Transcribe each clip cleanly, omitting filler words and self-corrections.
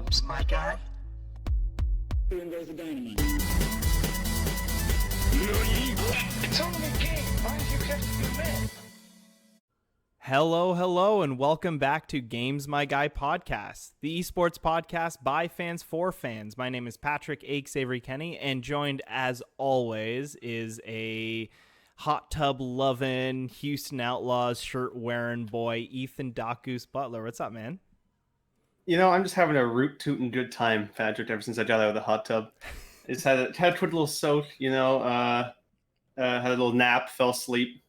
Games, my guy. Boom goes the dynamite. It's only a game. Why did you have to be mad? Hello, and welcome back to Games My Guy podcast, the esports podcast by fans for fans. My name is Patrick Avery Kenny, and joined as always is a hot tub loving Houston Outlaws shirt wearing boy, Ethan Goose Butler. What's up, man? You know, I'm just having a root tootin' good time, Patrick, ever since I got out of the hot tub. Just had a quick little soak, had a little nap, fell asleep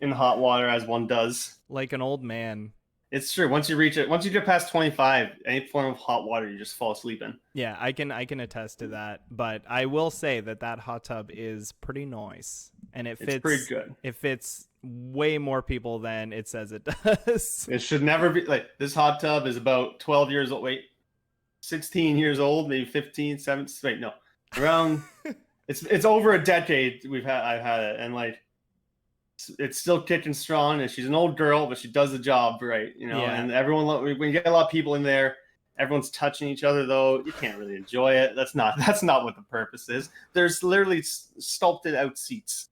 in the hot water as one does. Like an old man. It's true. Once you get past 25, any form of hot water, you just fall asleep in. Yeah, I can attest to that. But I will say that hot tub is pretty nice, and it's pretty good. It fits way more people than it says it does. It should never be like this. Hot tub is about 12 years old. Wait, 16 years old, maybe 15, 17. Wait, no, around. it's over a decade I've had it, and like. It's still kicking strong, and she's an old girl, but she does the job right, Yeah. And everyone, when you get a lot of people in there, everyone's touching each other. Though you can't really enjoy it. That's not what the purpose is. There's literally sculpted out seats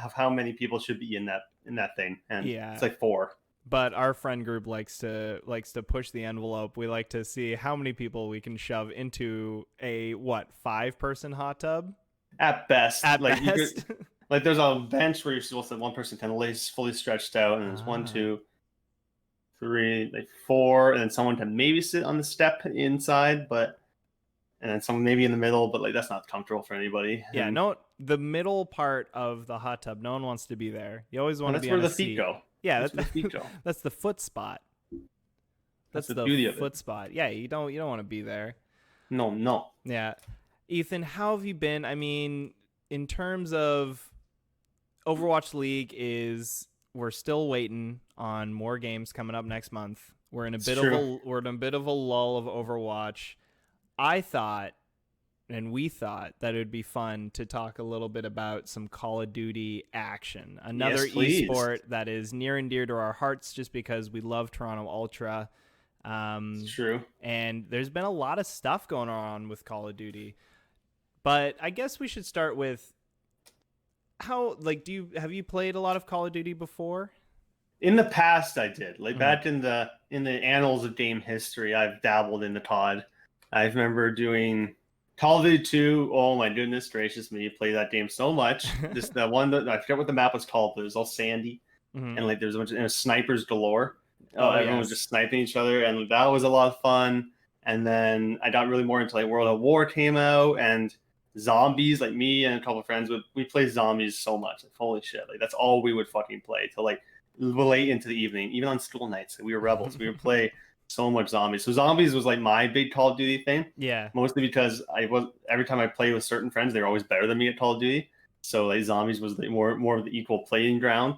of how many people should be in that thing, and it's like 4. But our friend group likes to push the envelope. We like to see how many people we can shove into a 5-person hot tub at best. At best. Like there's a bench where you're supposed to one person kind of lays fully stretched out, and there's 1, 2, 3, like 4, and then someone can maybe sit on the step inside, and then someone maybe in the middle, but like that's not comfortable for anybody. Yeah, no, the middle part of the hot tub, no one wants to be there. You always want to be on a seat. That's where the feet go. Yeah, that's where the feet go. That's the foot spot. That's the beauty of it. Foot spot. Yeah, you don't want to be there. No. Yeah, Ethan, how have you been? I mean, in terms of Overwatch League, we're still waiting on more games coming up next month. We're in a bit of a lull of Overwatch. I thought, and we thought, that it would be fun to talk a little bit about some Call of Duty action. Another esport that is near and dear to our hearts just because we love Toronto Ultra. It's true. And there's been a lot of stuff going on with Call of Duty. But I guess we should start with have you played a lot of Call of Duty before? In the past, I did. Like back in the annals of game history, I've dabbled in the COD. I remember doing Call of Duty 2. Oh my goodness gracious me! Play that game so much. Just the one that I forget what the map was called, but it was all sandy, and like there was a bunch of snipers galore. Everyone was just sniping each other, and that was a lot of fun. And then I got really more into like World at War came out, and zombies. Like me and a couple of friends we play zombies so much. Like holy shit! Like that's all we would fucking play till like late into the evening, even on school nights. Like, we were rebels. We would play so much zombies. So zombies was like my big Call of Duty thing. Yeah. Mostly because every time I played with certain friends, they were always better than me at Call of Duty. So like zombies was the more of the equal playing ground.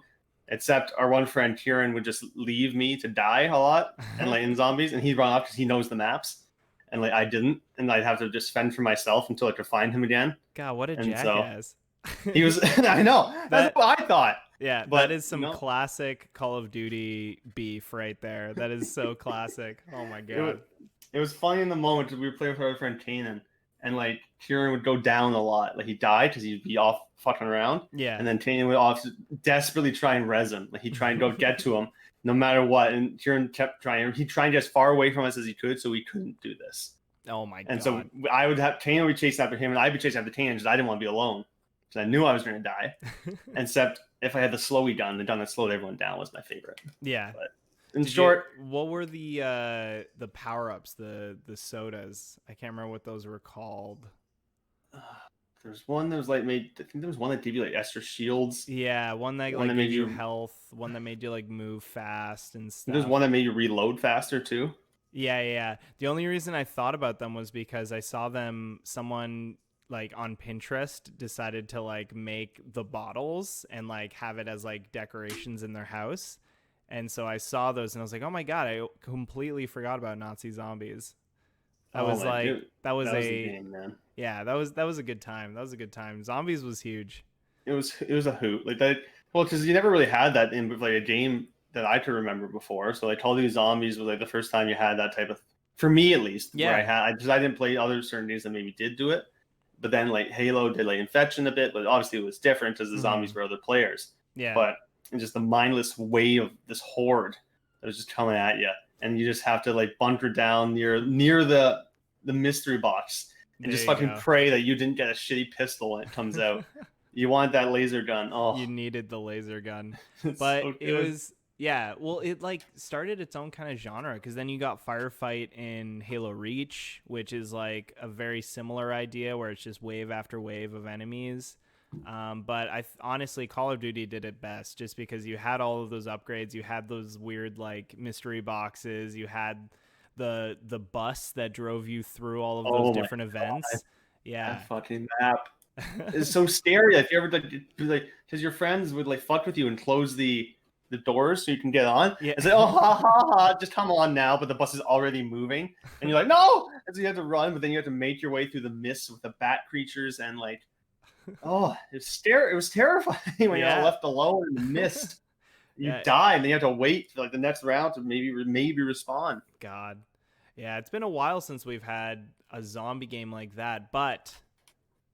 Except our one friend Kieran would just leave me to die a lot, and like in zombies, and he'd run off because he knows the maps. And like I didn't, and I'd have to just fend for myself until I could find him again. God, what a jackass! So, he was. I know. That's what I thought. Yeah, but that is some classic Call of Duty beef right there. That is so classic. Oh my god! It was funny in the moment because we were playing with our friend Kanan, and like Kieran would go down a lot. Like he died because he'd be off fucking around. Yeah. And then Kanan would off desperately try and res him. Like he'd try and go get to him. No matter what, and Kieran kept trying. He'd try and get as far away from us as he could, so we couldn't do this. Oh my god! And so I would have Kanan would be chasing after him, and I'd be chasing after Kanan because I didn't want to be alone, because I knew I was going to die. Except if I had the slowy gun, the gun that slowed everyone down was my favorite. Yeah. But in short, what were the power ups, the sodas? I can't remember what those were called. There's one that was like I think there was one that gave you like extra shields. Yeah, one that gave you health, one that made you like move fast and stuff. There's one that made you reload faster too. Yeah. The only reason I thought about them was because I saw someone like on Pinterest decided to like make the bottles and like have it as like decorations in their house. And so I saw those and I was like, oh my god, I completely forgot about Nazi zombies. That was a game, man. Yeah, that was a good time. That was a good time. Zombies was huge. It was a hoot. Like that. Well, because you never really had that in like a game that I could remember before. So like Call of Duty Zombies was like the first time you had that type of for me at least. Yeah. Where I didn't play other certain games that maybe did do it, but then like Halo did like Infection a bit, but obviously it was different because the zombies were other players. Yeah. But just the mindless wave of this horde that was just coming at you, and you just have to like bunker down near the mystery box and There just you fucking go. pray that you didn't get a shitty pistol when it comes out. You want that laser gun. Oh, You needed the laser gun. it's But so it good. was, yeah, well, it like started its own kind of genre because then you got Firefight in Halo Reach, which is like a very similar idea where it's just wave after wave of enemies. But honestly, Call of Duty did it best just because you had all of those upgrades. You had those weird like mystery boxes. You had the bus that drove you through all of those different events. Yeah. That fucking map. It's so scary. If you ever like, because your friends would like fuck with you and close the doors so you can get on. Yeah. It's like, oh, ha ha ha, just come on now. But the bus is already moving, and you're like, no. And so you have to run, but then you have to make your way through the mist with the bat creatures and like, oh, it was terrifying when Yeah. you're left alone in the mist. You die, and then you have to wait for like the next round to maybe respawn. God. Yeah, it's been a while since we've had a zombie game like that, but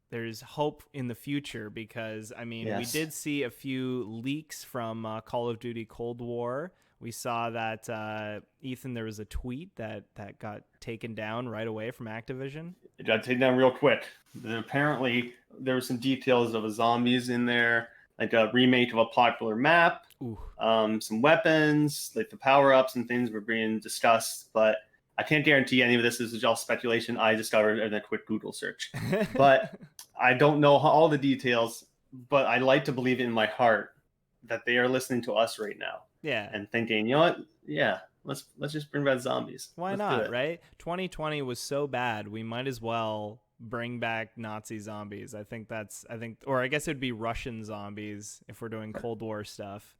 there's hope in the future because, I mean, we did see a few leaks from Call of Duty Cold War. We saw that, Ethan, there was a tweet that got taken down right away from Activision. It got taken down real quick. Apparently, there were some details of zombies in there, like a remake of a popular map. Ooh. Some weapons, like the power-ups and things were being discussed, but I can't guarantee any of this. This is all speculation I discovered in a quick Google search. But I don't know all the details, but I like to believe in my heart that they are listening to us right now. Yeah. And thinking, you know what? Yeah, let's just bring back zombies. Why not, right? 2020 was so bad, we might as well bring back Nazi zombies. I think, or I guess it would be Russian zombies if we're doing Cold War stuff.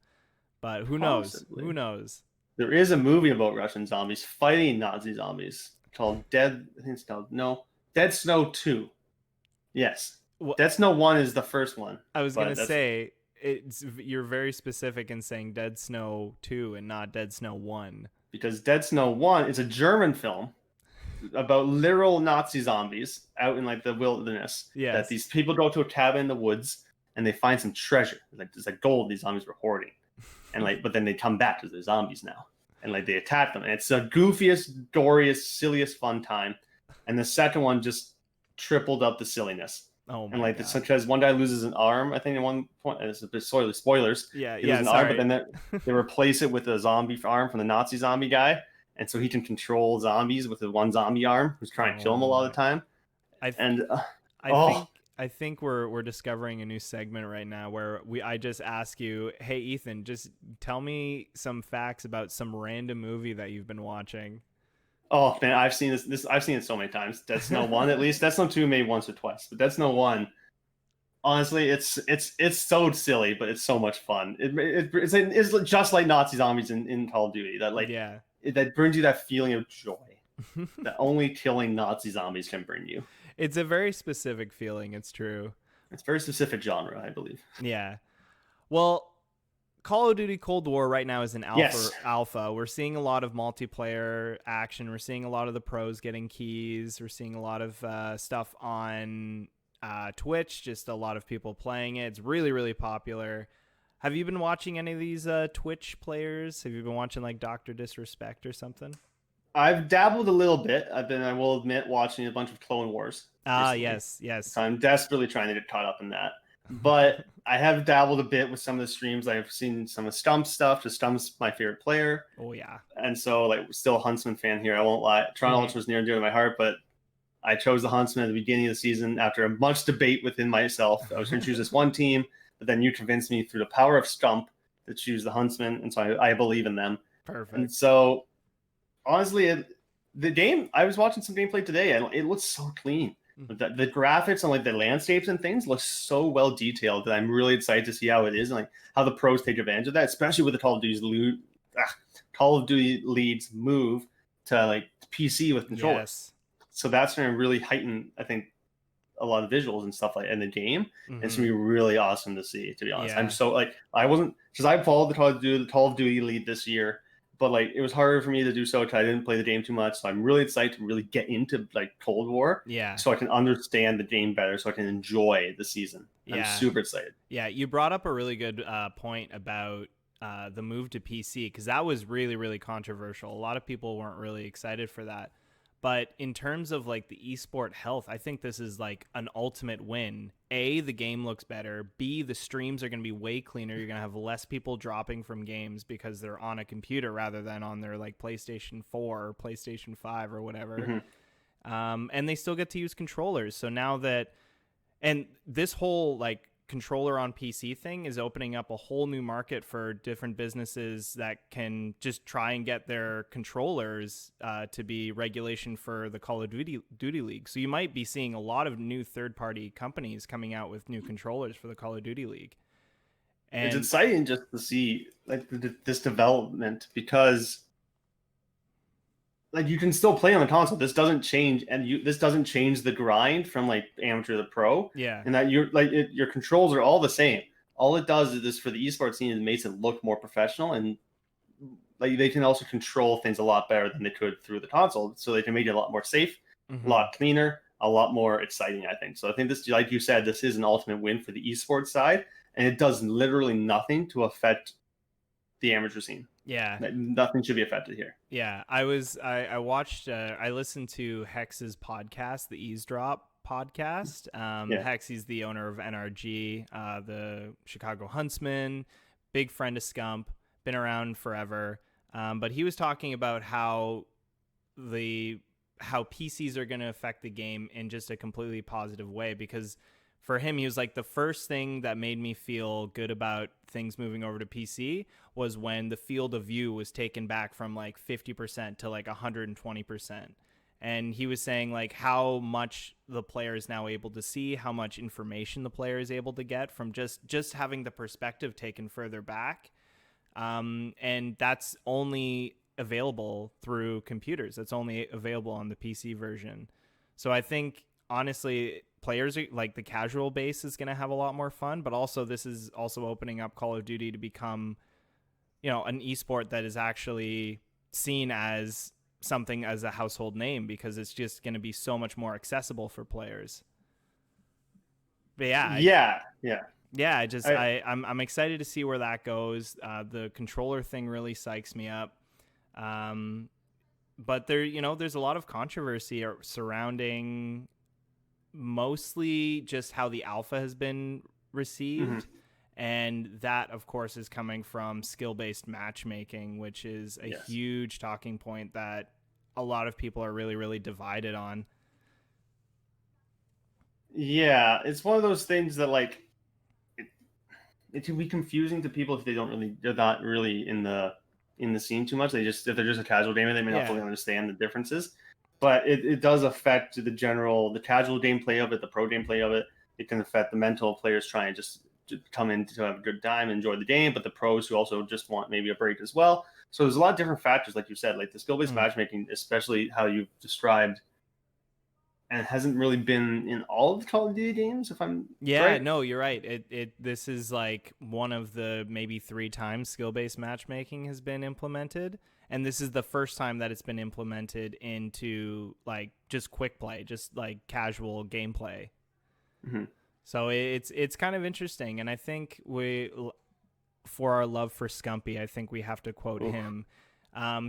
But who knows? Possibly. Who knows? There is a movie about Russian zombies fighting Nazi zombies called Dead Snow 2. Yes. Dead Snow 1 is the first one. I was going to say, you're very specific in saying Dead Snow 2 and not Dead Snow 1. Because Dead Snow 1 is a German film about literal Nazi zombies out in like the wilderness. Yes. That these people go to a cabin in the woods and they find some treasure. Like there's like gold these zombies were hoarding. And like, but then they come back because they're zombies now, and like they attack them. And it's the goofiest, goriest, silliest fun time. And the second one just tripled up the silliness. Oh my and like God. because one guy loses an arm, I think at one point. It's a bit spoilers. Yeah, he loses an arm, but then they replace it with a zombie arm from the Nazi zombie guy, and so he can control zombies with the one zombie arm who's trying to kill him a lot of the time. I think we're discovering a new segment right now where I just ask you, hey Ethan, just tell me some facts about some random movie that you've been watching. Oh man, I've seen this. I've seen it so many times. Dead Snow 1 at least. Dead Snow 2 maybe once or twice, but Dead Snow 1. Honestly, it's so silly, but it's so much fun. It's just like Nazi zombies in Call of Duty. That that brings you that feeling of joy that only killing Nazi zombies can bring you. It's a very specific feeling. It's true. It's a very specific genre, I believe. Yeah. Well, Call of Duty Cold War right now is an alpha. We're seeing a lot of multiplayer action. We're seeing a lot of the pros getting keys. We're seeing a lot of stuff on Twitch, just a lot of people playing it. It's really, really popular. Have you been watching any of these Twitch players? Have you been watching like Dr. Disrespect or something? I've dabbled a little bit. I will admit, watching a bunch of Clone Wars. Yes. So I'm desperately trying to get caught up in that. But I have dabbled a bit with some of the streams. I've seen some of Stump's stuff. Just Stump's my favorite player. Oh, yeah. And so, like, still a Huntsman fan here. I won't lie. Toronto Ultra was near and dear to my heart, but I chose the Huntsman at the beginning of the season after much debate within myself. I was going to choose this one team, but then you convinced me through the power of Stump to choose the Huntsman, and so I believe in them. Perfect. And so, honestly, the game, I was watching some gameplay today, and it looks so clean. The graphics and like the landscapes and things look so well detailed that I'm really excited to see how it is and like how the pros take advantage of that, especially with the Call of Duty leads move to like PC with controllers. Yes. So that's going to really heighten, I think, a lot of visuals and stuff like in the game. It's gonna be really awesome to see. To be honest, I'm so like I wasn't because I followed the Call of Duty lead this year, but like it was harder for me to do so because I didn't play the game too much. So I'm really excited to really get into like Cold War, Yeah. so I can understand the game better, so I can enjoy the season. I'm Yeah. super excited. Yeah, you brought up a really good point about the move to PC, because that was really, really controversial. A lot of people weren't really excited for that. But in terms of like the esport health, I think this is like an ultimate win. A, the game looks better. B, the streams are going to be way cleaner. You're going to have less people dropping from games because they're on a computer rather than on their like PlayStation 4 or PlayStation 5 or whatever. And they still get to use controllers. So now that, and this whole like controller on PC thing is opening up a whole new market for different businesses that can just try and get their controllers to be regulation for the Call of Duty League. So you might be seeing a lot of new third-party companies coming out with new controllers for the Call of Duty League. And it's exciting just to see like this development, because like you can still play on the console. This doesn't change, and this doesn't change the grind from like amateur to pro. Yeah. And that you're like your controls are all the same. All it does is this for the esports scene, it makes it look more professional, and like they can also control things a lot better than they could through the console. So they can make it a lot more safe, a lot cleaner, a lot more exciting, I think. So I think this, like you said, this is an ultimate win for the esports side, and it does literally nothing to affect the amateur scene. Yeah. Nothing should be affected here. Yeah. I watched, I listened to Hex's podcast, the Eavesdrop podcast. Hex, he's the owner of NRG, the Chicago Huntsman, big friend of Scump, been around forever. But he was talking about how PCs are going to affect the game in just a completely positive way, because for him, he was like, the first thing that made me feel good about things moving over to PC was when the field of view was taken back from like 50% to like 120%. And he was saying like how much the player is now able to see, how much information the player is able to get from just having the perspective taken further back. And that's only available through computers. That's only available on the PC version. So I think, honestly, players are, like, the casual base is going to have a lot more fun, but also this is also opening up Call of Duty to become, an esport that is actually seen as something, as a household name, because it's just going to be so much more accessible for players. But I'm excited to see where that goes. The controller thing really psychs me up. But there's a lot of controversy surrounding mostly just how the alpha has been received. And that, of course, is coming from skill-based matchmaking, which is a huge talking point that a lot of people are really, really divided on. Yeah, it's one of those things that, like, it can be confusing to people if they're not really in the scene too much. If they're just a casual gamer, they may not fully understand the differences. But it does affect the casual gameplay of it, the pro gameplay of it. It can affect the mental players trying just to come in to have a good time, enjoy the game, but the pros who also just want maybe a break as well. So there's a lot of different factors, like you said, like the skill-based matchmaking, especially how you've described, and it hasn't really been in all of the Call of Duty games, if I'm right. No, you're right. This is like one of the maybe 3 times skill-based matchmaking has been implemented. And this is the first time that it's been implemented into like just quick play, just like casual gameplay. So it's kind of interesting. And I think for our love for Scumpy, I think we have to quote him.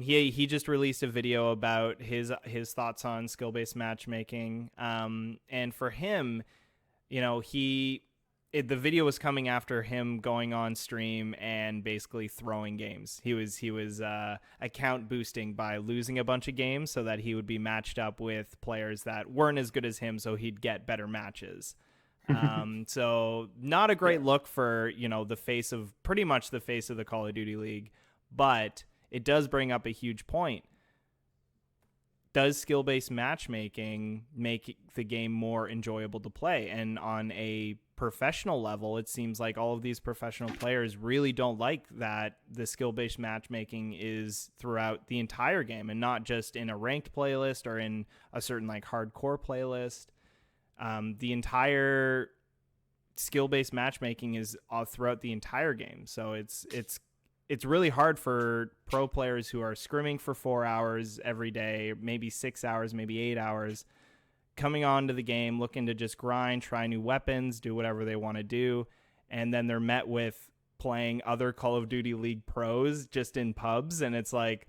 He just released a video about his thoughts on skill-based matchmaking. And for him, the video was coming after him going on stream and basically throwing games. He was account boosting by losing a bunch of games so that he would be matched up with players that weren't as good as him, so he'd get better matches. So not a great look for, pretty much the face of the Call of Duty League, but it does bring up a huge point. Does skill-based matchmaking make the game more enjoyable to play? And on a professional level, it seems like all of these professional players really don't like that the skill-based matchmaking is throughout the entire game and not just in a ranked playlist or in a certain like hardcore playlist. The entire skill-based matchmaking is throughout the entire game. So it's it's really hard for pro players who are scrimming for 4 hours every day, maybe 6 hours, maybe 8 hours, coming onto the game, looking to just grind, try new weapons, do whatever they want to do. And then they're met with playing other Call of Duty League pros just in pubs. And it's like,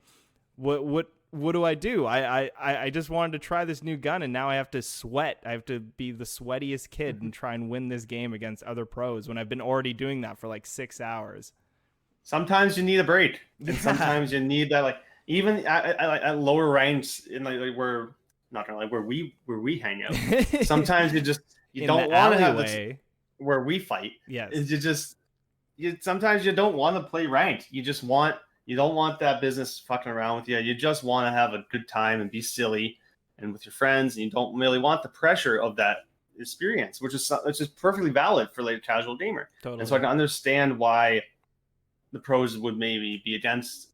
what do I do? I just wanted to try this new gun, and now I have to sweat. I have to be the sweatiest kid and try and win this game against other pros when I've been already doing that for like 6 hours. Sometimes you need a break, and sometimes you need that. Like even at lower ranks in like where not gonna like where we hang out. Sometimes you don't want to have this where we fight. Yes, sometimes you don't want to play ranked. You don't want that business fucking around with you. You just want to have a good time and be silly and with your friends, and you don't really want the pressure of that experience, which is perfectly valid for like a casual gamer. Totally. And so I can understand why the pros would maybe be against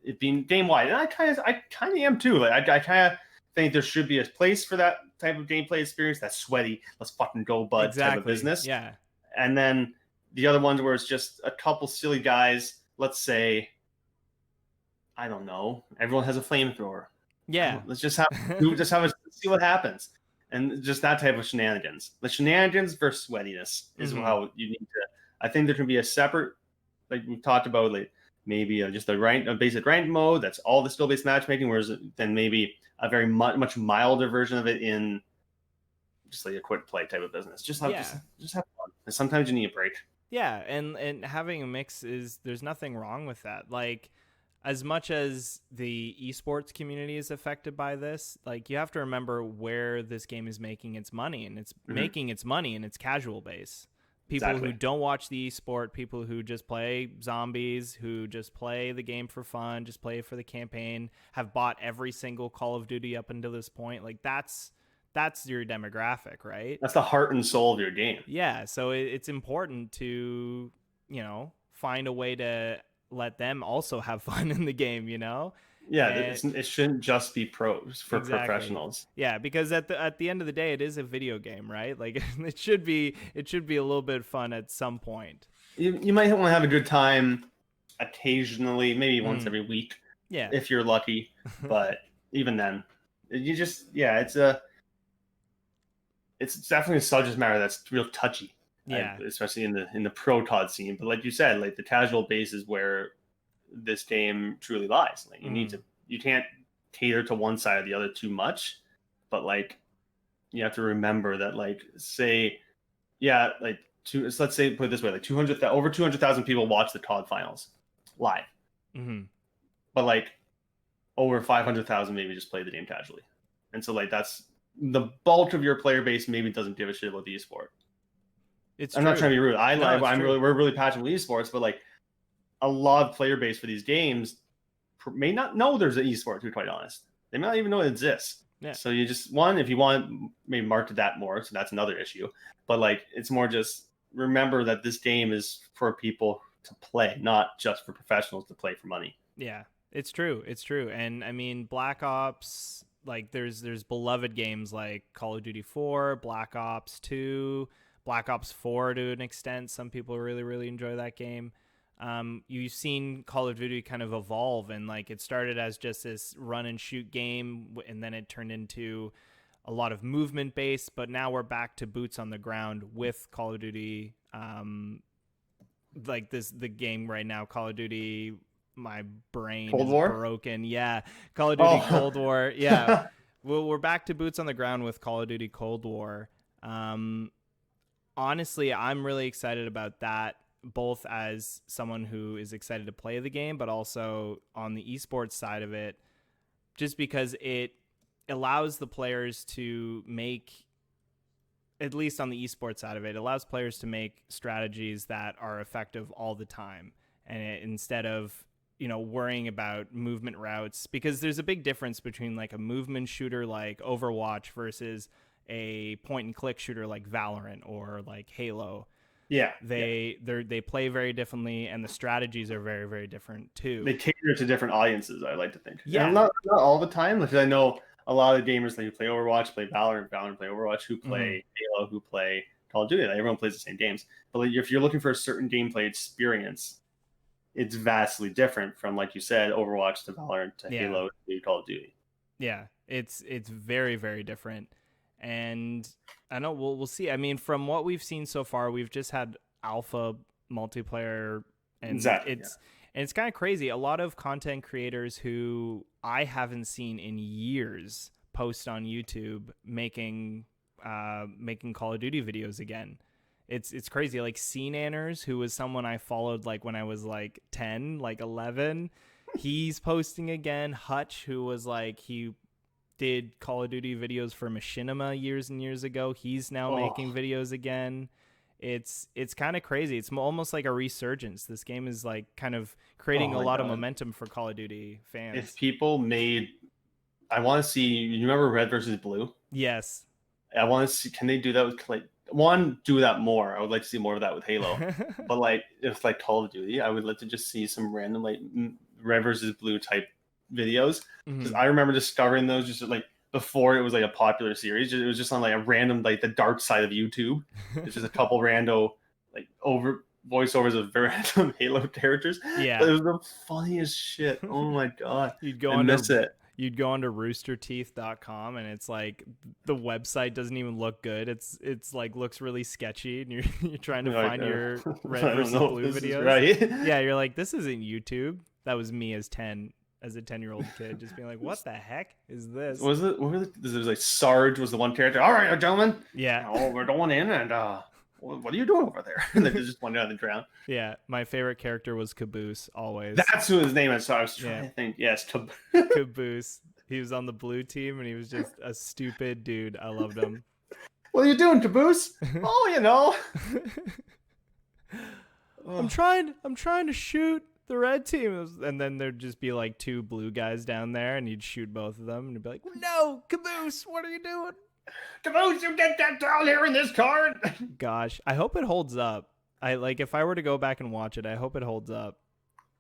it being game wide, and I kind of am too. Like I kind of think there should be a place for that type of gameplay experience. That's sweaty, let's fucking go, bud, type of business. Yeah. And then the other ones where it's just a couple silly guys. Let's say, I don't know, everyone has a flamethrower. Yeah. Let's just see what happens, and just that type of shenanigans. The shenanigans versus sweatiness is how you need to. I think there can be a separate, like we talked about, like maybe just a basic rank mode that's all the skill-based matchmaking, whereas then maybe a very much milder version of it in just like a quick play type of business. Just have fun. And sometimes you need a break. Yeah, and having a mix there's nothing wrong with that. Like, as much as the esports community is affected by this, like you have to remember where this game is making its money, and it's making its money in its casual base. People who don't watch the esport, people who just play zombies, who just play the game for fun, just play for the campaign, have bought every single Call of Duty up until this point. Like that's your demographic, right? That's the heart and soul of your game. Yeah, so it's important to, find a way to let them also have fun in the game, Yeah, it shouldn't just be pros for professionals. Yeah, because at the end of the day, it is a video game, right? Like it should be a little bit fun at some point. You might want to have a good time occasionally, maybe once every week. Yeah, if you're lucky. But even then, you just it's definitely a subject matter that's real touchy. Yeah, especially in the pro COD scene. But like you said, like the casual base is where this game truly lies. Like you can't cater to one side or the other too much, but like you have to remember that, like, say, let's say, put it this way, like over 200,000 people watch the COD finals live, but like over 500,000 maybe just play the game casually, and so like that's the bulk of your player base maybe doesn't give a shit about the esport. I'm not trying to be rude. We're really passionate with esports, but like a lot of player base for these games may not know there's an esport, to be quite honest. They may not even know it exists. Yeah. So you just, if you want, maybe market that more. So that's another issue. But like, it's more just remember that this game is for people to play, not just for professionals to play for money. Yeah, it's true. It's true. And I mean, Black Ops, like there's beloved games like Call of Duty 4, Black Ops 2, Black Ops 4 to an extent. Some people really, really enjoy that game. You've seen Call of Duty kind of evolve, and like it started as just this run and shoot game, and then it turned into a lot of movement based, but now we're back to boots on the ground with Call of Duty. Like the game right now, Call of Duty, my brain Cold is War? broken. Yeah. Call of Duty Cold War. Yeah. Well, we're back to boots on the ground with Call of Duty Cold War. Honestly, I'm really excited about that, both as someone who is excited to play the game, but also on the esports side of it, just because it allows the players to make, at least on the esports side of it, allows players to make strategies that are effective all the time. And instead of, worrying about movement routes, because there's a big difference between like a movement shooter like Overwatch versus a point and click shooter like Valorant or like Halo. Yeah, they play very differently, and the strategies are very, very different too. They cater to different audiences, I like to think. Yeah, and not all the time, because I know a lot of gamers who play Overwatch, play Valorant, play Overwatch, who play Halo, who play Call of Duty. Like, everyone plays the same games, but like, if you're looking for a certain gameplay experience, it's vastly different from, like you said, Overwatch to Valorant to Halo to Call of Duty. Yeah, it's very, very different. And I know we'll see. I mean, from what we've seen so far, we've just had alpha multiplayer, and Exactly, it's kind of crazy. A lot of content creators who I haven't seen in years post on YouTube making Call of Duty videos again. It's crazy. Like CNanners, who was someone I followed like when I was like 10, like 11, he's posting again. Hutch, who was like, he did Call of Duty videos for Machinima years and years ago, he's now making videos again. It's kind of crazy. It's almost like a resurgence. This game is like kind of creating a lot of momentum for Call of Duty fans. If people made, I want to see, you remember Red versus Blue? Yes. I want to see, can they do that with, like, one, do that more. I would like to see more of that with Halo. But like, if like Call of Duty, I would like to just see some random like Red versus Blue type videos, because I remember discovering those just like before it was like a popular series. It was just on like a random, like the dark side of YouTube. It's just a couple rando like voiceovers of random Halo characters. Yeah, but it was the funniest shit. Oh my god, miss it. You'd go onto roosterteeth.com, and it's like the website doesn't even look good. It's like looks really sketchy, and you're trying to find your Red versus Blue videos. Right. Yeah, you're like, this isn't YouTube. That was me as a 10-year-old kid, just being like, what the heck is this? Was it? There was like Sarge was the one character. All right, gentlemen. Yeah. Oh, we're going in, and what are you doing over there? And they just went down the ground. Yeah, my favorite character was Caboose, always. That's who his name is. So I was trying to think. Yes, Caboose. He was on the blue team, and he was just a stupid dude. I loved him. What are you doing, Caboose? Oh, you know. I'm trying to shoot the red team, and then there'd just be like two blue guys down there, and you'd shoot both of them, and you'd be like, no, Caboose, what are you doing? Caboose, you get that down here in this card. Gosh, I hope it holds up. If I were to go back and watch it, I hope it holds up.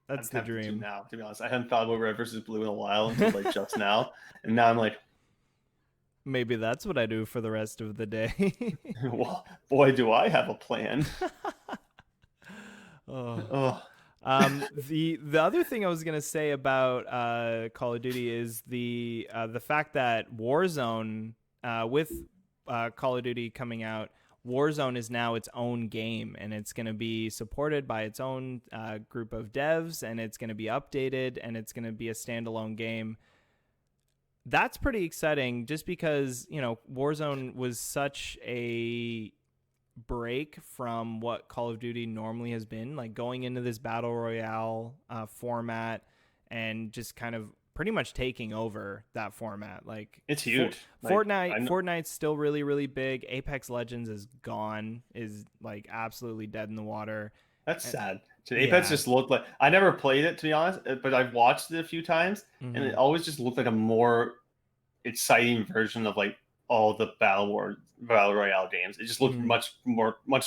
That's the dream. Now, to be honest, I hadn't thought about Red versus Blue in a while until like just now, and now I'm like, maybe that's what I do for the rest of the day. well, boy, do I have a plan. The other thing I was gonna say about Call of Duty is the fact that Warzone, with Call of Duty coming out, Warzone is now its own game, and it's going to be supported by its own group of devs, and it's going to be updated, and it's going to be a standalone game. That's pretty exciting, just because, you know, Warzone was such a break from what Call of Duty normally has been, like going into this battle royale format, and just kind of pretty much taking over that format. Like, it's huge. Fortnite's still really, really big. Apex Legends is gone, is like absolutely dead in the water. That's sad. Apex just looked like, I never played it, to be honest, but I've watched it a few times, and it always just looked like a more exciting version of like all the battle royale games. It just looked much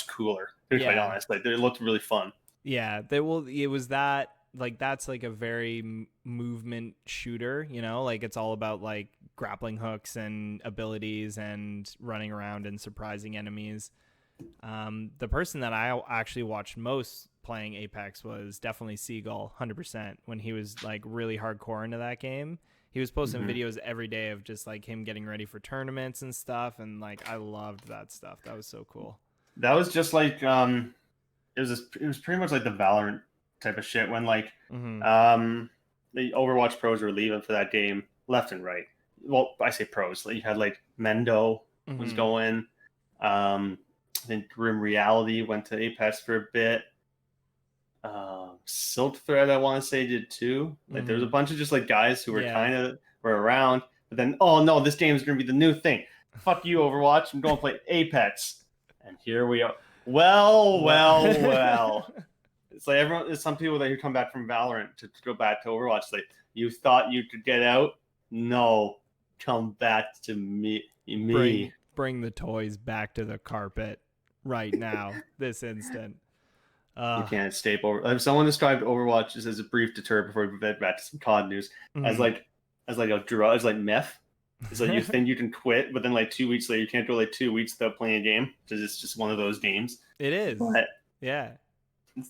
cooler, to be quite honest. Like, it looked really fun. Yeah, it was that. Like, that's like a very movement shooter, you know, like it's all about like grappling hooks and abilities and running around and surprising enemies. The person that I actually watched most playing Apex was definitely Seagull, 100%. When he was like really hardcore into that game, he was posting videos every day of just like him getting ready for tournaments and stuff, and like I loved that stuff. That was so cool. That was just like it was pretty much like the Valorant type of shit when like the Overwatch pros were leaving for that game left and right. Well, I say pros. Like, you had like Mendo was going. I think Grim Reality went to Apex for a bit. Silk Thread, I want to say, did too. Like, there was a bunch of just like guys who were were around, but then, oh no, this game is gonna be the new thing. Fuck you, Overwatch. I'm going to play Apex, and here we are. Well. It's like there's some people that come back from Valorant to go back to Overwatch. Like, you thought you could get out? No, come back to me. Bring the toys back to the carpet right now, this instant. You can't escape over. If someone described Overwatch just as a brief deter before we get back to some COD news, as like a drug, as like meth. It's like you think you can quit, but then like 2 weeks later, you can't go like 2 weeks without playing a game because it's just one of those games. It is. But yeah.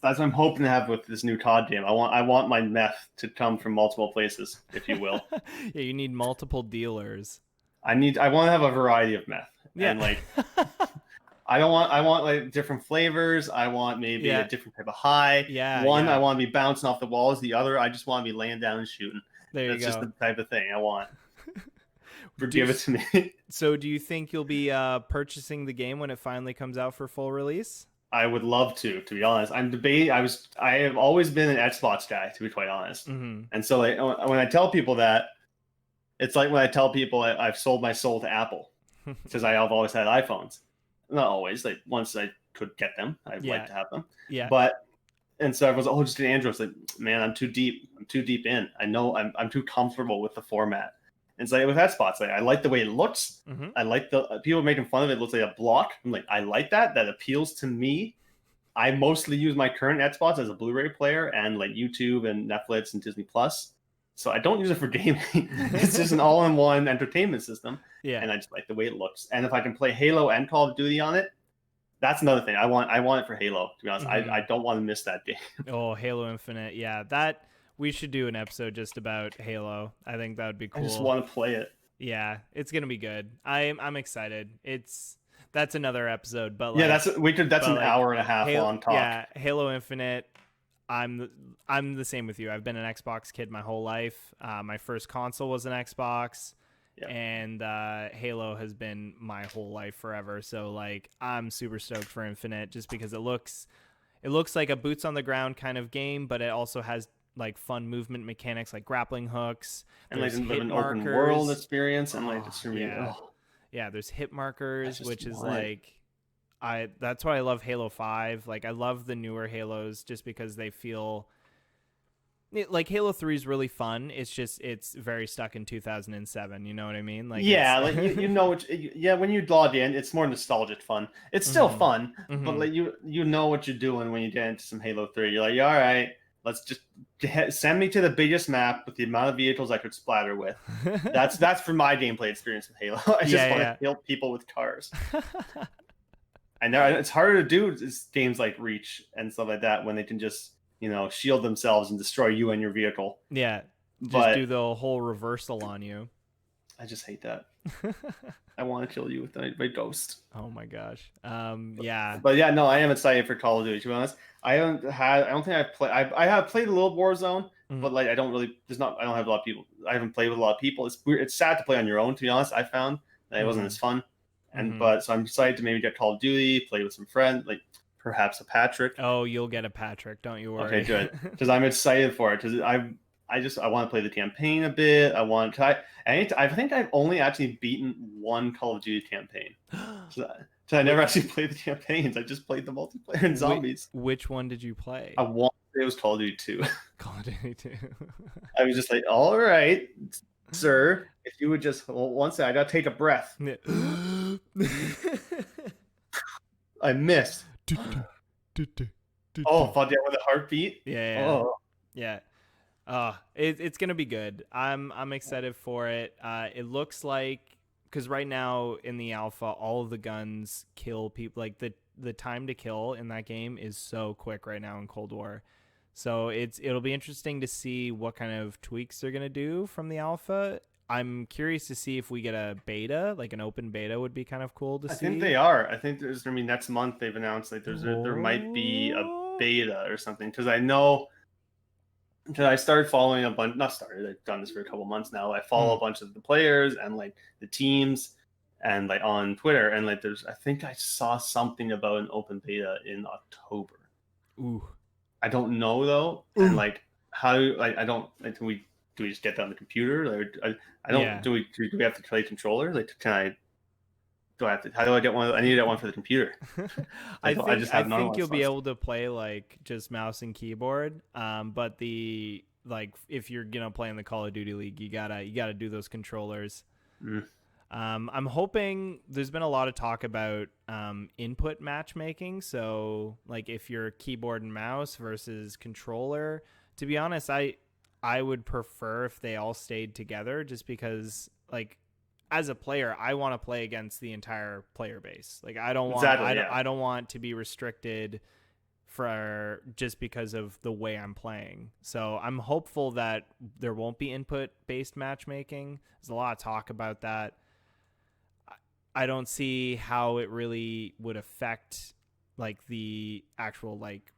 That's what I'm hoping to have with this new COD game. I want my meth to come from multiple places, if you will. Yeah, you need multiple dealers. I want to have a variety of meth. Yeah. And like I want like different flavors. I want maybe Yeah. a different type of high. Yeah, One, yeah. I want to be bouncing off the walls. The other, I just want to be laying down and shooting. There you That's just go. the type of thing I want. Do Give you- it to me. So do you think you'll be purchasing the game when it finally comes out for full release? I would love to be honest. I'm debating. I have always been an Xbox guy, to be quite honest. Mm-hmm. And so like, when I tell people that, it's like when I tell people I've sold my soul to Apple because I have always had iPhones. Not always. Like once I could get them, I'd like to have them. Yeah. But and so everyone's like, oh, just an Android. It's like, man, I'm too deep. I'm too deep in. I know I'm too comfortable with the format. And it's like with Xbox, like I like the way it looks. Mm-hmm. I like the people making fun of it. It looks like a block. I'm like, I like that. That appeals to me. I mostly use my current Xbox as a Blu-ray player and like YouTube and Netflix and Disney Plus. So I don't use it for gaming. It's just an all-in-one entertainment system. Yeah. And I just like the way it looks. And if I can play Halo and Call of Duty on it, that's another thing. I want it for Halo, to be honest. Mhm. I don't want to miss that game. Oh, Halo Infinite. Yeah, that we should do an episode just about Halo. I think that would be cool. I just want to play it. Yeah, it's gonna be good. I'm excited. That's another episode, but Yeah, like, that's an like, hour and a half long talk. Yeah, Halo Infinite. I'm the same with you. I've been an Xbox kid my whole life. My first console was an Xbox. Yep. And Halo has been my whole life forever. So like I'm super stoked for Infinite just because it looks like a boots on the ground kind of game, but it also has like fun movement mechanics like grappling hooks And like there's an hit open markers. world experience and like it's really yeah. Yeah, there's hit markers, just which is want it. like that's why I love Halo 5. Like I love the newer Halos just because they feel like Halo 3 is really fun. It's very stuck in 2007. You know what I mean? Like yeah, it's- like you know what? Yeah, when you log in, it's more nostalgic fun. It's still Mhm. fun, but Mhm. like you know what you're doing when you get into some Halo 3. You're like, yeah, all right, let's just send me to the biggest map with the amount of vehicles I could splatter with. That's for my gameplay experience with Halo. I just Yeah, want yeah. to kill people with cars. I know it's harder to do games like Reach and stuff like that when they can just shield themselves and destroy you and your vehicle. Yeah, just But do the whole reversal on you. I just hate that. I want to kill you with my ghost. Oh my gosh. Yeah. But yeah, no, I am excited for Call of Duty. To be honest, I don't think I've played. I have played a little Warzone, Mhm. but like I don't have a lot of people. I haven't played with a lot of people. It's weird. It's sad to play on your own. To be honest, I found that it wasn't Mhm. as fun. And Mhm. but so I'm excited to maybe get Call of Duty, play with some friends, like perhaps a Patrick. Oh, you'll get a Patrick. Don't you worry. Okay, good. Because I'm excited for it. Because I want to play the campaign a bit. I think I've only actually beaten one Call of Duty campaign. So I never actually played the campaigns. I just played the multiplayer and zombies. Which one did you play? I want it was Call of Duty 2. Call of Duty 2. I was just like, all right, sir, if you would just one second, I gotta take a breath. I missed. Oh, fuck yeah, with a heartbeat. Yeah. Oh, Yeah. It's gonna be good. I'm excited for it. It looks like because right now in the alpha, all of the guns kill people. Like the time to kill in that game is so quick right now in Cold War. So it'll be interesting to see what kind of tweaks they're gonna do from the alpha. I'm curious to see if we get a beta, like an open beta would be kind of cool to see. I think they are. I think there's gonna be next month. They've announced like there might be a beta or something because I know. Because I started following a bunch. Not started. I've done this for a couple months now. I follow a bunch of the players and like the teams, and like on Twitter and like I think I saw something about an open beta in October. Ooh. I don't know though, and like how I don't like. Do we just get that on the computer? Like, I don't. Yeah. Do we have to play controller? Like, can I? Do I have to? How do I get one? I need to get one for the computer. I just have think you'll be ones. able to play like just mouse and keyboard. But if you're playing the Call of Duty League, you gotta do those controllers. Mm. I'm hoping there's been a lot of talk about input matchmaking. So like if you're keyboard and mouse versus controller, to be honest, I would prefer if they all stayed together just because like as a player, I want to play against the entire player base. Like I don't want I don't want to be restricted for just because of the way I'm playing. So I'm hopeful that there won't be input-based matchmaking. There's a lot of talk about that. I don't see how it really would affect like the actual like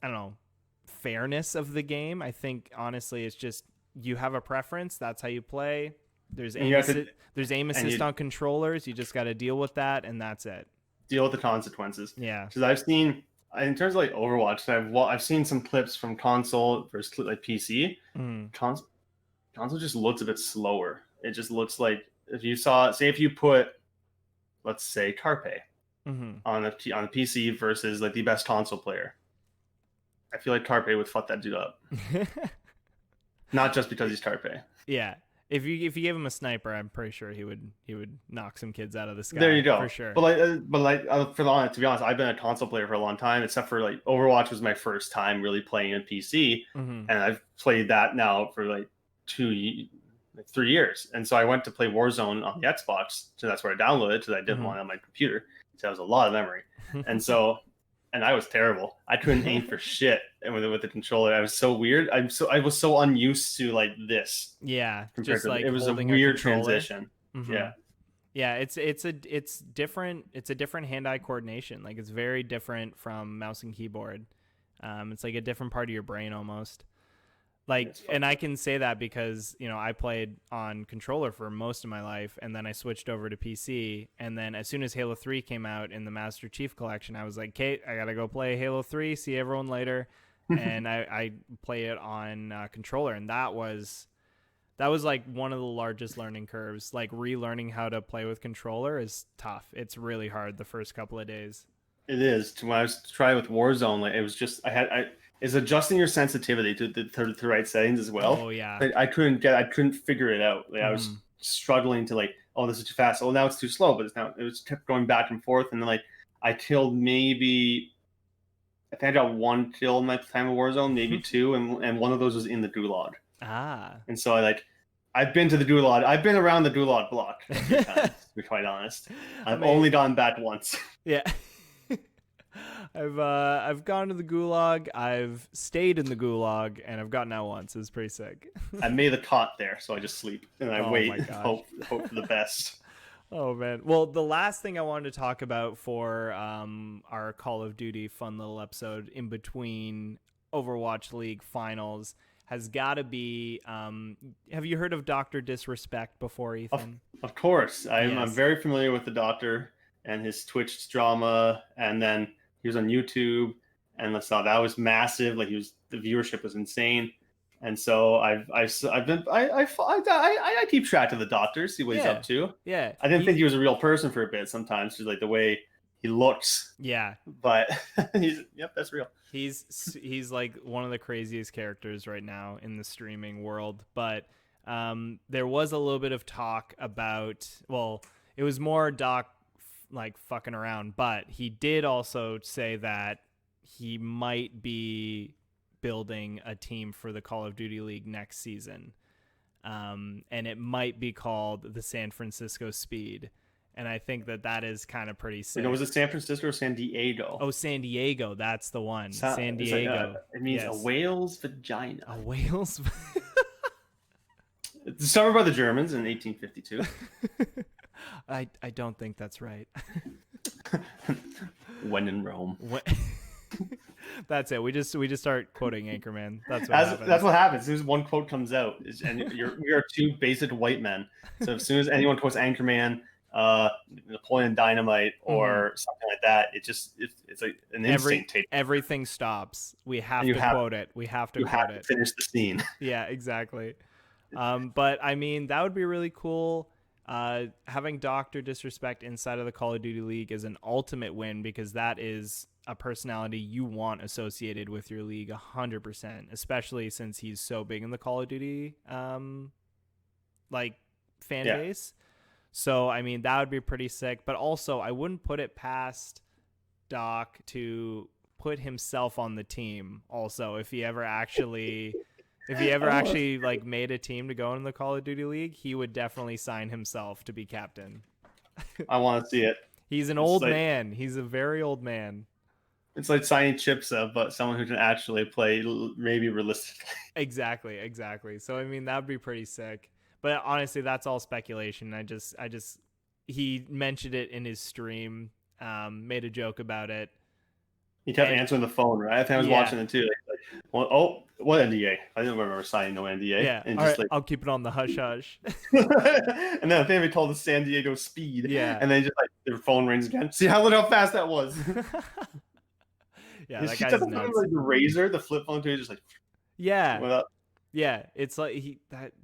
I don't know, fairness of the game. I think honestly it's just you have a preference, that's how you play. There's aim assist on controllers. You just got to deal with that, and that's it. Deal with the consequences. Yeah. Because I've seen, in terms of like Overwatch, I've seen some clips from console versus like PC. Console just looks a bit slower. It just looks like if you put, let's say, Carpe on a PC versus like the best console player, I feel like Carpe would fuck that dude up. Not just because he's Carpe. Yeah. If you gave him a sniper, I'm pretty sure he would knock some kids out of the sky. There you go, for sure. To be honest, I've been a console player for a long time. Except for like Overwatch was my first time really playing on PC, and I've played that now for like 3 years. And so I went to play Warzone on the Xbox, so that's where I downloaded it because I didn't want it on my computer. So that was a lot of memory, and I was terrible. I couldn't aim for shit, and with the controller, I was so weird. I was so unused to like this. Yeah, just like it was a weird transition. Yeah, it's different. It's a different hand-eye coordination. Like it's very different from mouse and keyboard. It's like a different part of your brain almost. Like, and I can say that because, I played on controller for most of my life, and then I switched over to PC. And then as soon as Halo 3 came out in the Master Chief Collection, I was like, Kate, I got to go play Halo 3, see everyone later. And I play it on controller. And that was like one of the largest learning curves. Like relearning how to play with controller is tough. It's really hard the first couple of days. It is. When I was trying with Warzone, like, it was just, is adjusting your sensitivity to the right settings as well. Oh yeah. I couldn't figure it out. Like, I was struggling to like, oh, this is too fast. Oh, now it's too slow. But it was kept going back and forth. And then like I killed maybe, I think I got 1 kill in my time of Warzone, maybe 2, and one of those was in the Gulag. And so I've been to the Gulag. I've been around the Gulag block a few times, to be quite honest. I've only gone back once. Yeah. I've gone to the Gulag, I've stayed in the Gulag, and I've gotten out once. It was pretty sick. I made a cot there, so I just sleep and I wait and hope for the best. Oh man. Well, the last thing I wanted to talk about for our Call of Duty fun little episode in between Overwatch League finals has got to be, have you heard of Dr. Disrespect before, Ethan? Of course. I'm very familiar with the Doctor and his Twitch drama, and then he was on YouTube, and I saw that was massive. Like the viewership was insane, and so I keep track of the Doctor, see what he's up to. Yeah, I didn't think he was a real person for a bit. Sometimes just like the way he looks. Yeah, but that's real. He's like one of the craziest characters right now in the streaming world. But there was a little bit of talk about. Well, it was more Doc like fucking around, but he did also say that he might be building a team for the Call of Duty League next season, and it might be called the San Francisco Speed, and I think that is kind of pretty sick. Was it San Francisco or San Diego? Oh, San Diego, that's the one. San Diego. Like it means a whale's vagina. A whale's. It's discovered by the Germans in 1852. I don't think that's right. When in Rome. That's it. We just start quoting Anchorman. That's what happens. As soon as one quote comes out, and we are two basic white men. So as soon as anyone quotes Anchorman, Napoleon Dynamite, or something like that, it's like an instinct. Everything stops. We have to quote it. We have to quote it. Finish the scene. Yeah, exactly. But I mean, that would be really cool. Having Dr. Disrespect inside of the Call of Duty League is an ultimate win, because that is a personality you want associated with your league 100%, especially since he's so big in the Call of Duty fan base. So I mean, that would be pretty sick. But also, I wouldn't put it past Doc to put himself on the team also, if he ever actually like made a team to go in the Call of Duty League, he would definitely sign himself to be captain. I want to see it. He's an old man. He's a very old man. It's like signing chips up, but someone who can actually play, maybe realistically. Exactly. So I mean, that would be pretty sick. But honestly, that's all speculation. He mentioned it in his stream, made a joke about it. He kept And answering the phone, right? I think I was yeah, watching it too. Like, well, oh, what NDA? I didn't remember signing no NDA. yeah. And All just right, like, I'll keep it on the hush hush. and then I think we told the San Diego speed. Yeah. And then just like their phone rings again. See how fast that was. Yeah, He that took guy's the phone, nuts. like the razor, the flip phone too, just like Yeah, went up. yeah. It's like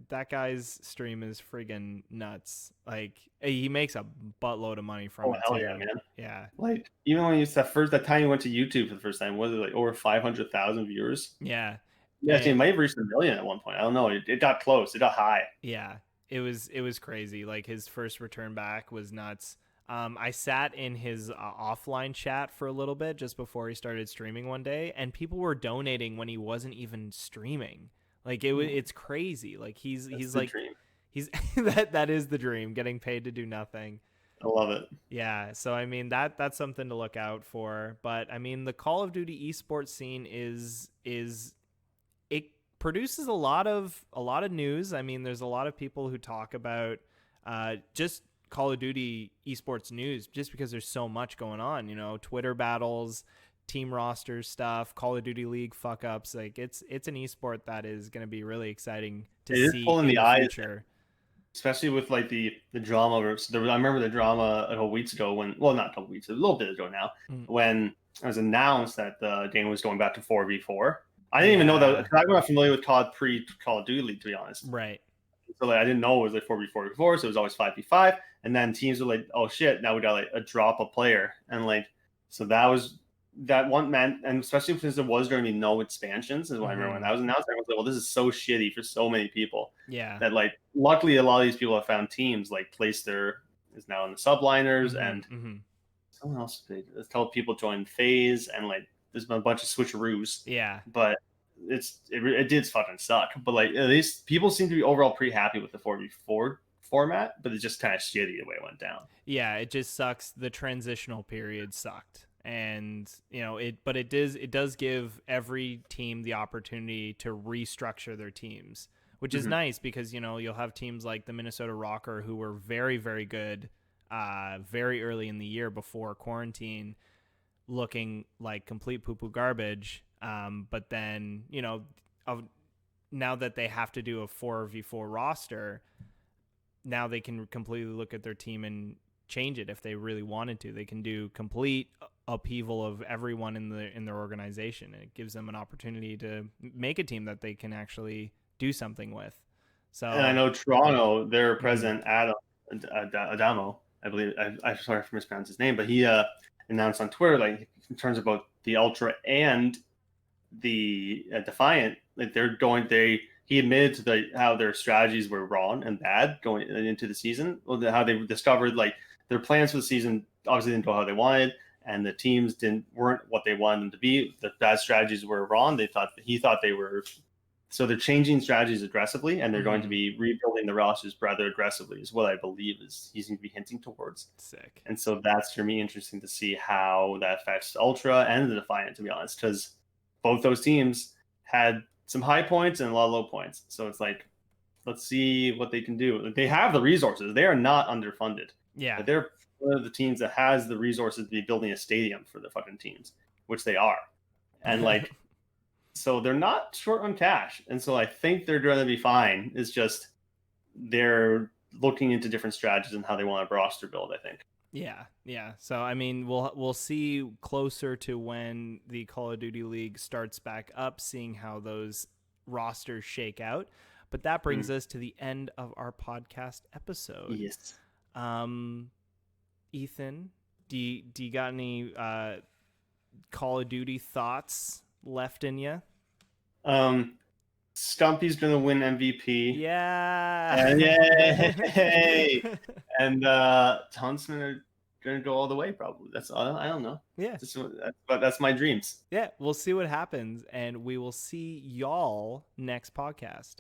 that guy's stream is friggin' nuts. Like he makes a buttload of money from Oh it hell too. yeah, man! Yeah, Like even when you that time you went to YouTube for the first time, was it like over 500,000 viewers? yeah. Yeah, it And might have reached 1 million at one point. I don't know. It got close. It got high. yeah, it was crazy. Like his first return back was nuts. I sat in his offline chat for a little bit just before he started streaming one day, and people were donating when he wasn't even streaming. Like it's crazy. Like he's the like dream. he's that is the dream, getting paid to do nothing. I love it. Yeah, so I mean that's something to look out for. But I mean the Call of Duty esports scene is it produces a lot of news. I mean, there's a lot of people who talk about just Call of Duty esports news just because there's so much going on, you know, Twitter battles, team rosters stuff, Call of Duty League fuck ups. Like it's an esport that is going to be really exciting to It is see pulling in the the eyes. future. Especially with like the drama. I remember the drama a couple weeks ago when, well, not a couple weeks, a little bit ago now, when it was announced that the game was going back to 4v4. I didn't even know that. I'm not familiar with COD pre Call of Duty League, to be honest. Right. So like, I didn't know it was like 4v4 before, so it was always 5v5. And then teams were like, "Oh shit, now we got like a drop a player," and like, so that was that one man, and especially since there was going to be no expansions, is when I remember when that was announced. I was like, "Well, this is so shitty for so many people." Yeah. That like, luckily, a lot of these people have found teams like Playster is now in the subliners, and someone else. A couple people joined Phase, and like, there's been a bunch of switcheroos. Yeah. But it did fucking suck. But like, at least people seem to be overall pretty happy with the 4v4 format, but it's just kind of shitty the way it went down. Yeah, it just sucks. The transitional period sucked. And, you know, it does give every team the opportunity to restructure their teams, which is nice because, you know, you'll have teams like the Minnesota Rocker who were very, very good very early in the year before quarantine, looking like complete poo-poo garbage. But then, you know, now that they have to do a 4v4 roster, now they can completely look at their team and change it if they really wanted to. They can do complete upheaval of everyone in their organization, and it gives them an opportunity to make a team that they can actually do something with. So, and I know Toronto, their president Adamo, I believe, I'm sorry for mispronouncing his name, but he announced on Twitter, like, in terms about the Ultra and the Defiant, like he admitted to how their strategies were wrong and bad going into the season. How they discovered like their plans for the season obviously didn't go how they wanted, and the teams weren't what they wanted them to be. The bad strategies were wrong. He thought they were. So they're changing strategies aggressively, and they're going to be rebuilding the rosters rather aggressively, is what I believe he's going to be hinting towards. Sick. And so that's for me interesting to see how that affects Ultra and the Defiant, to be honest, because both those teams had some high points and a lot of low points. So it's like, let's see what they can do. They have the resources. They are not underfunded. Yeah. They're one of the teams that has the resources to be building a stadium for the fucking teams, which they are. And like, so they're not short on cash. And so I think they're going to be fine. It's just they're looking into different strategies and how they want a roster build, I think. Yeah. So I mean, we'll see closer to when the Call of Duty League starts back up, seeing how those rosters shake out. But that brings us to the end of our podcast episode. Yes. Ethan, do you got any Call of Duty thoughts left in you? Stumpy's gonna win MVP. Yeah. Yay! And Huntsman are gonna go all the way, probably. That's all. I don't know. Yeah. But that's my dreams. Yeah. We'll see what happens, and we will see y'all next podcast.